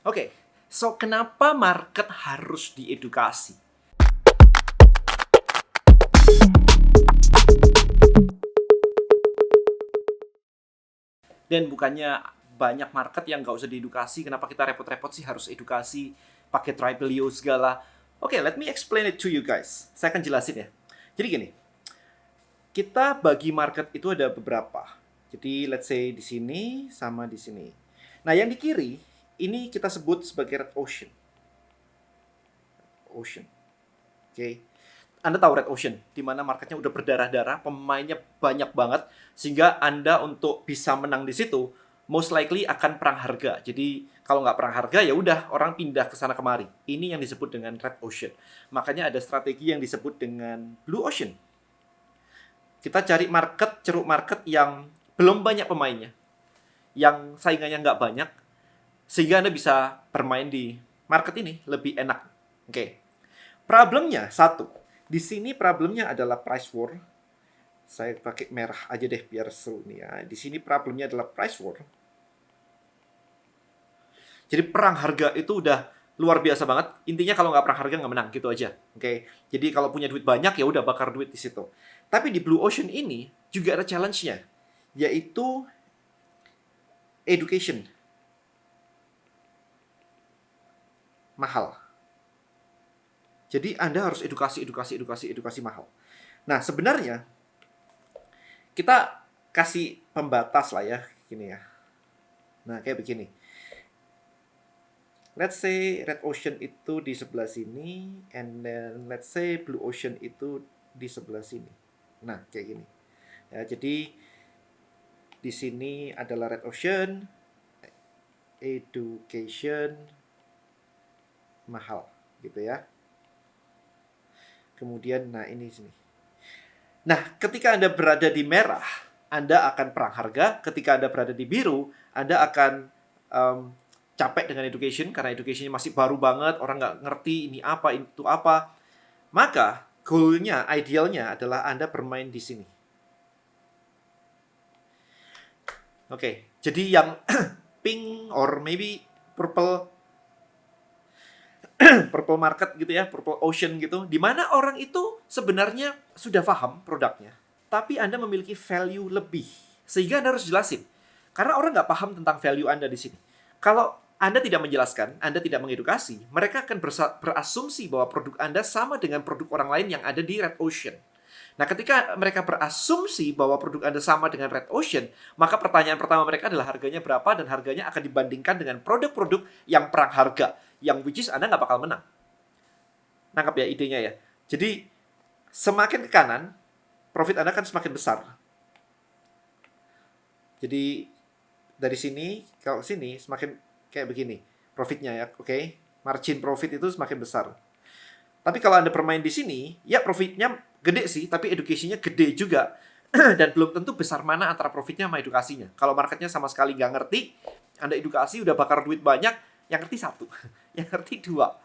Oke, so kenapa market harus diedukasi? Dan bukannya banyak market yang nggak usah diedukasi, kenapa kita repot-repot sih harus edukasi, pakai tripleio segala. Oke, let me explain it to you guys. Saya akan jelasin ya. Jadi gini, kita bagi market itu ada beberapa. Jadi let's say di sini sama di sini. Nah, yang di kiri ini kita sebut sebagai red ocean. Ocean. Oke. Anda tahu red ocean, di mana marketnya udah berdarah-darah, pemainnya banyak banget, sehingga Anda untuk bisa menang di situ, most likely akan perang harga. Jadi kalau nggak perang harga, ya udah orang pindah ke sana kemari. Ini yang disebut dengan red ocean. Makanya ada strategi yang disebut dengan blue ocean. Kita cari market, ceruk market yang belum banyak pemainnya, yang saingannya nggak banyak, sehingga Anda bisa bermain di market ini lebih enak. Oke. Problemnya satu. Di sini problemnya adalah price war. Saya pakai merah aja deh biar seru nih ya. Di sini problemnya adalah price war. Jadi perang harga itu udah luar biasa banget. Intinya kalau nggak perang harga nggak menang, gitu aja. Oke. Jadi kalau punya duit banyak ya udah bakar duit di situ. Tapi di blue ocean ini juga ada challenge-nya, yaitu education. Mahal. Jadi Anda harus edukasi mahal. Nah, sebenarnya kita kasih pembatas lah ya, gini ya. Nah, kayak begini. Let's say red ocean itu di sebelah sini, and then let's say blue ocean itu di sebelah sini. Nah, kayak gini. Ya, jadi di sini adalah red ocean, education mahal, gitu ya. Kemudian, nah ini sini. Nah, ketika Anda berada di merah, Anda akan perang harga. Ketika Anda berada di biru, Anda akan capek dengan education, karena educationnya masih baru banget, orang nggak ngerti ini apa, itu apa. Maka, goal-nya, idealnya adalah Anda bermain di sini. Oke, jadi yang pink or maybe purple purple market gitu ya, purple ocean gitu, di mana orang itu sebenarnya sudah paham produknya, tapi Anda memiliki value lebih, sehingga Anda harus jelasin. Karena orang nggak paham tentang value Anda di sini. Kalau Anda tidak menjelaskan, Anda tidak mengedukasi, mereka akan berasumsi bahwa produk Anda sama dengan produk orang lain yang ada di red ocean. Nah, ketika mereka berasumsi bahwa produk Anda sama dengan red ocean, maka pertanyaan pertama mereka adalah harganya berapa, dan harganya akan dibandingkan dengan produk-produk yang perang harga, yang which is Anda nggak bakal menang. Nangkap ya idenya ya? Jadi, semakin ke kanan, profit Anda kan semakin besar. Jadi, dari sini, kalau sini, semakin kayak begini. Profitnya ya, oke? Margin profit itu semakin besar. Tapi kalau Anda bermain di sini, ya profitnya gede sih, tapi education-nya gede juga. Dan belum tentu besar mana antara profitnya sama edukasinya. Kalau marketnya sama sekali nggak ngerti, Anda edukasi udah bakar duit banyak, yang ngerti satu, yang ngerti dua.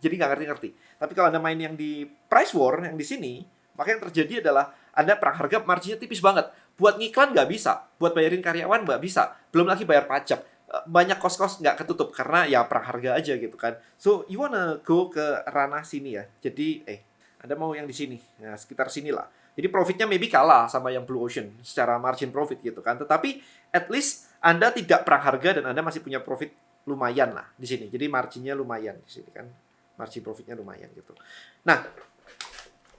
Jadi nggak ngerti-ngerti. Tapi kalau Anda main yang di price war, yang di sini, maka yang terjadi adalah Anda perang harga, marginnya tipis banget. Buat ngiklan nggak bisa, buat bayarin karyawan nggak bisa, belum lagi bayar pajak. Banyak kos-kos nggak ketutup karena ya perang harga aja gitu kan. So you wanna go ke ranah sini ya. Jadi Anda mau yang di sini, nah sekitar sinilah. Jadi profitnya maybe kalah sama yang blue ocean secara margin profit gitu kan. Tetapi at least Anda tidak perang harga dan Anda masih punya profit lumayan lah di sini. Jadi marginnya lumayan di sini kan. Margin profitnya lumayan gitu. Nah,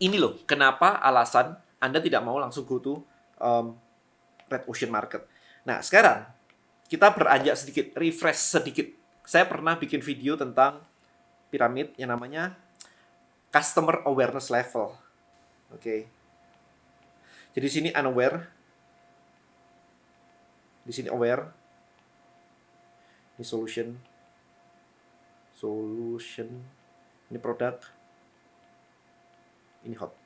ini loh kenapa alasan Anda tidak mau langsung go to red ocean market. Nah, sekarang kita beranjak sedikit, refresh sedikit. Saya pernah bikin video tentang piramid yang namanya customer awareness level. Oke. Jadi di sini unaware. Di sini aware. Ini solution. Ini produk. Ini hot.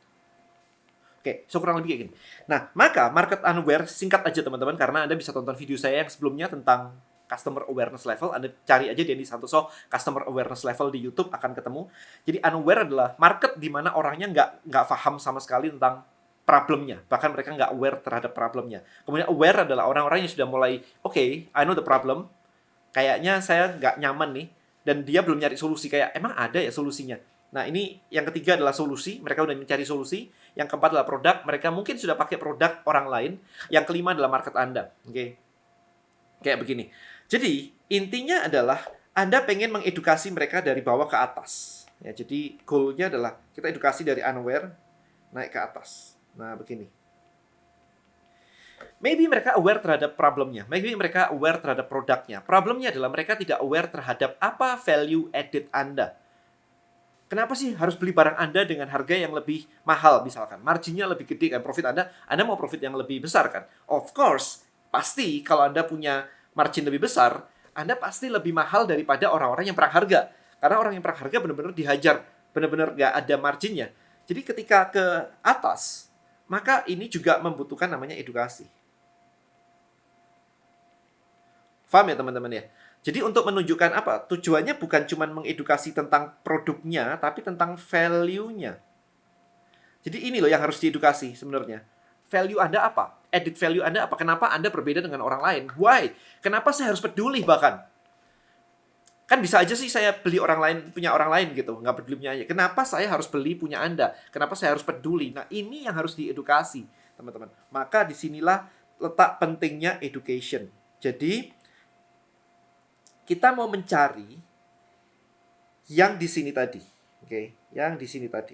Oke, so kurang lebih kayak gini. Nah, maka market unaware, singkat aja teman-teman, karena Anda bisa tonton video saya yang sebelumnya tentang customer awareness level. Anda cari aja Denny Santoso customer awareness level di YouTube, akan ketemu. Jadi unaware adalah market di mana orangnya nggak paham sama sekali tentang problemnya. Bahkan mereka nggak aware terhadap problemnya. Kemudian aware adalah orang-orang yang sudah mulai, okay, I know the problem, kayaknya saya nggak nyaman nih, dan dia belum nyari solusi. Kayak, emang ada ya solusinya? Nah, ini yang ketiga adalah solusi. Mereka udah mencari solusi. Yang keempat adalah produk. Mereka mungkin sudah pakai produk orang lain. Yang kelima adalah market Anda. Oke. Kayak begini. Jadi, intinya adalah Anda pengen mengedukasi mereka dari bawah ke atas. Ya, jadi goal-nya adalah kita edukasi dari unaware naik ke atas. Nah, begini. Maybe mereka aware terhadap problemnya. Maybe mereka aware terhadap produknya. Problemnya adalah mereka tidak aware terhadap apa value added Anda. Kenapa sih harus beli barang Anda dengan harga yang lebih mahal misalkan? Marginnya lebih gede kan, profit Anda mau profit yang lebih besar kan? Of course, pasti kalau Anda punya margin lebih besar, Anda pasti lebih mahal daripada orang-orang yang perang harga. Karena orang yang perang harga benar-benar dihajar, benar-benar nggak ada marginnya. Jadi ketika ke atas, maka ini juga membutuhkan namanya edukasi. Paham ya teman-teman ya? Jadi untuk menunjukkan apa? Tujuannya bukan cuma mengedukasi tentang produknya, tapi tentang value-nya. Jadi ini loh yang harus diedukasi sebenarnya. Value Anda apa? Added value Anda apa? Kenapa Anda berbeda dengan orang lain? Why? Kenapa saya harus peduli bahkan? Kan bisa aja sih saya beli orang lain, punya orang lain gitu. Nggak peduli punya aja. Kenapa saya harus beli punya Anda? Kenapa saya harus peduli? Nah, ini yang harus diedukasi, teman-teman. Maka disinilah letak pentingnya education. Jadi, kita mau mencari yang di sini tadi. Oke, yang di sini tadi.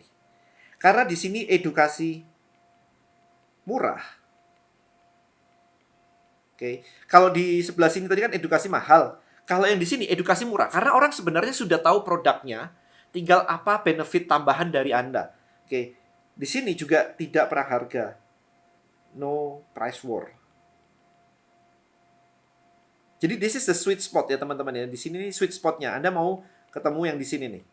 Karena di sini edukasi murah. Oke, kalau di sebelah sini tadi kan edukasi mahal. Kalau yang di sini edukasi murah, karena orang sebenarnya sudah tahu produknya, tinggal apa benefit tambahan dari Anda. Oke, di sini juga tidak perang harga, no price war. Jadi this is the sweet spot ya teman-teman ya. Di sini nih sweet spotnya. Anda mau ketemu yang di sini nih.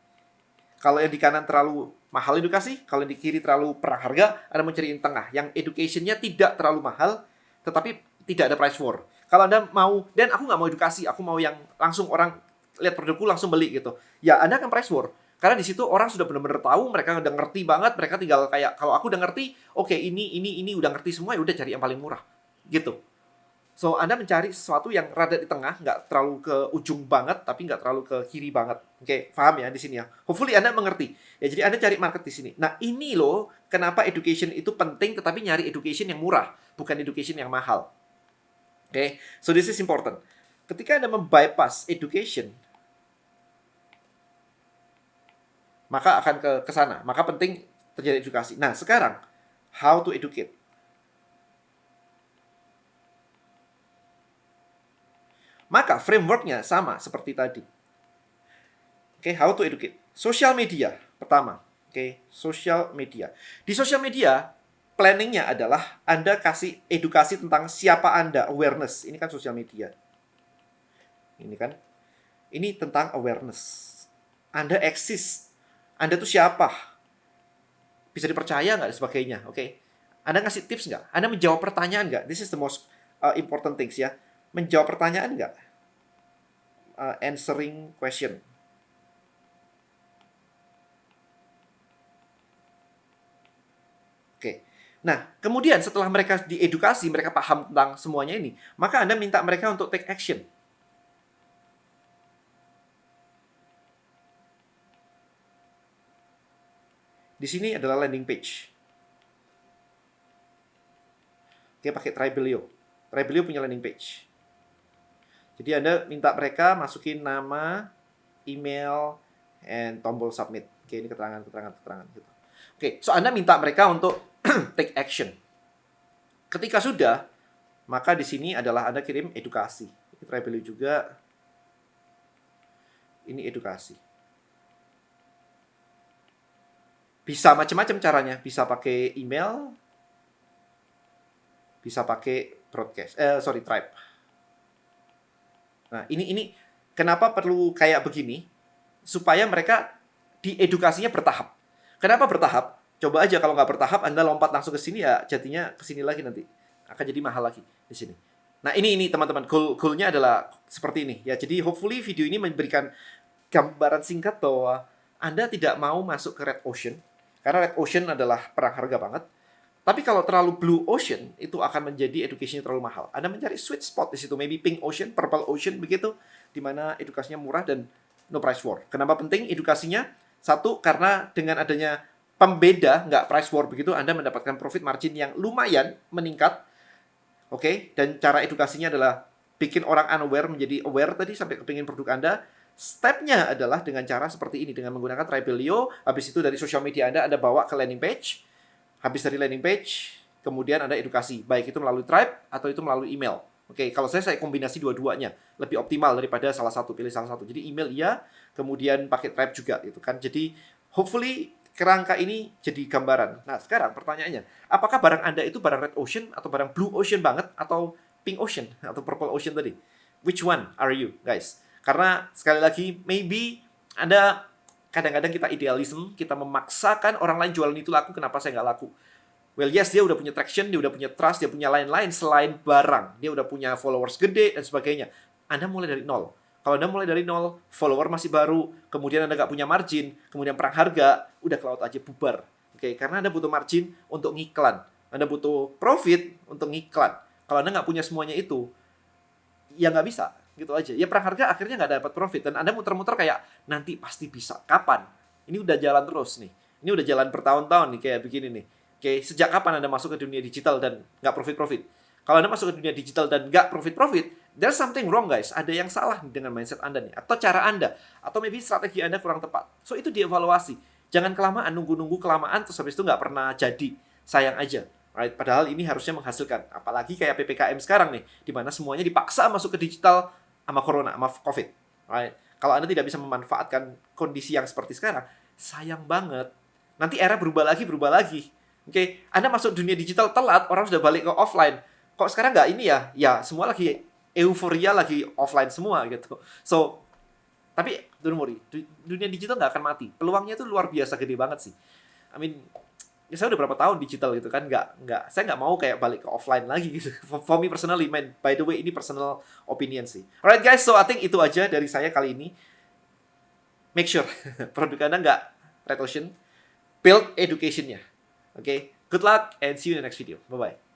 Kalau yang di kanan terlalu mahal edukasi, kalau yang di kiri terlalu perang harga, Anda mau cari yang tengah. Yang educationnya tidak terlalu mahal, tetapi tidak ada price war. Kalau Anda mau, dan aku nggak mau edukasi, aku mau yang langsung orang lihat produkku langsung beli gitu. Ya, Anda akan price war. Karena di situ orang sudah benar-benar tahu, mereka udah ngerti banget, mereka tinggal kayak, kalau aku udah ngerti, oke, ini udah ngerti semua, ya udah cari yang paling murah. Gitu. So, Anda mencari sesuatu yang rada di tengah, nggak terlalu ke ujung banget, tapi nggak terlalu ke kiri banget. Oke, paham ya di sini ya? Hopefully Anda mengerti. Ya, jadi Anda cari market di sini. Nah, ini loh, kenapa education itu penting, tetapi nyari education yang murah, bukan education yang mahal. Oke, so this is important. Ketika Anda membypass education, maka akan ke sana. Maka penting terjadi edukasi. Nah, sekarang, how to educate? Maka frameworknya sama seperti tadi. Oke, how to educate? Social media, pertama. Oke, social media. Di social media, planningnya adalah Anda kasih edukasi tentang siapa Anda, awareness. Ini kan sosial media. Ini kan. Ini tentang awareness. Anda eksis. Anda tuh siapa? Bisa dipercaya nggak dan sebagainya. Oke. Anda ngasih tips nggak? Anda menjawab pertanyaan nggak? This is the most important things ya. Menjawab pertanyaan nggak? Answering question. Oke. Nah, kemudian setelah mereka diedukasi, mereka paham tentang semuanya ini, maka Anda minta mereka untuk take action. Di sini adalah landing page. Oke, pakai Tribelio. Tribelio punya landing page. Jadi Anda minta mereka masukin nama, email, and tombol submit. Oke, ini keterangan gitu. Oke, so Anda minta mereka untuk take action. Ketika sudah, maka di sini adalah Anda kirim edukasi. Ini Tribelio juga. Ini edukasi. Bisa macam-macam caranya. Bisa pakai email, bisa pakai broadcast. Tribe. Nah, ini kenapa perlu kayak begini? Supaya mereka diedukasinya bertahap. Kenapa bertahap? Coba aja kalau nggak bertahap, Anda lompat langsung ke sini ya jadinya ke sini lagi nanti. Akan jadi mahal lagi di sini. Nah, ini teman-teman, goal-nya adalah seperti ini. Ya, jadi hopefully video ini memberikan gambaran singkat bahwa Anda tidak mau masuk ke red ocean. Karena red ocean adalah perang harga banget. Tapi kalau terlalu blue ocean, itu akan menjadi education terlalu mahal. Anda mencari sweet spot di situ, maybe pink ocean, purple ocean begitu, di mana edukasinya murah dan no price war. Kenapa penting edukasinya? Satu, karena dengan adanya pembeda, nggak price war begitu, Anda mendapatkan profit margin yang lumayan meningkat. Oke, dan cara edukasinya adalah bikin orang unaware menjadi aware tadi sampai kepingin produk Anda. Stepnya adalah dengan cara seperti ini, dengan menggunakan Tribelio. Habis itu dari social media Anda bawa ke landing page. Habis dari landing page, kemudian Anda edukasi. Baik itu melalui Tribe atau itu melalui email. Oke, kalau saya kombinasi dua-duanya. Lebih optimal daripada salah satu, pilih salah satu. Jadi email iya, kemudian pakai Tribe juga gitu kan. Jadi hopefully kerangka ini jadi gambaran. Nah, sekarang pertanyaannya, apakah barang Anda itu barang red ocean atau barang blue ocean banget atau pink ocean atau purple ocean tadi? Which one are you, guys? Karena sekali lagi, maybe Anda kadang-kadang kita idealisme, kita memaksakan orang lain jualan itu laku, kenapa saya nggak laku? Well, yes, dia udah punya traction, dia udah punya trust, dia punya lain-lain selain barang. Dia udah punya followers gede dan sebagainya. Anda mulai dari nol. Kalau Anda mulai dari nol, follower masih baru, kemudian Anda nggak punya margin, kemudian perang harga, udah ke laut aja bubar. Oke, karena Anda butuh margin untuk ngiklan. Anda butuh profit untuk ngiklan. Kalau Anda nggak punya semuanya itu, ya nggak bisa. Gitu aja. Ya perang harga akhirnya nggak dapat profit. Dan Anda muter-muter kayak, nanti pasti bisa. Kapan? Ini udah jalan terus nih. Ini udah jalan bertahun-tahun nih, kayak begini nih. Oke, sejak kapan Anda masuk ke dunia digital dan nggak profit-profit? Kalau Anda masuk ke dunia digital dan nggak profit-profit, there's something wrong, guys. Ada yang salah dengan mindset Anda nih. Atau cara Anda. Atau maybe strategi Anda kurang tepat. So, itu dievaluasi. Jangan kelamaan, nunggu-nunggu kelamaan, terus habis itu nggak pernah jadi. Sayang aja. Right? Padahal ini harusnya menghasilkan. Apalagi kayak PPKM sekarang nih. Di mana semuanya dipaksa masuk ke digital sama corona, sama COVID. Right? Kalau Anda tidak bisa memanfaatkan kondisi yang seperti sekarang, sayang banget. Nanti era berubah lagi. Oke, Anda masuk dunia digital telat, orang sudah balik ke offline. Kok sekarang nggak ini ya? Ya, semua lagi euforia, lagi offline semua gitu. So, tapi don't worry, dunia digital nggak akan mati. Peluangnya tuh luar biasa gede banget sih. I mean, ya saya udah berapa tahun digital gitu kan, saya nggak mau kayak balik ke offline lagi gitu. For me personally, man, by the way, ini personal opinion sih. Alright guys, so I think itu aja dari saya kali ini. Make sure produk Anda nggak red ocean, build education-nya. Okay, good luck and see you in the next video. Bye-bye.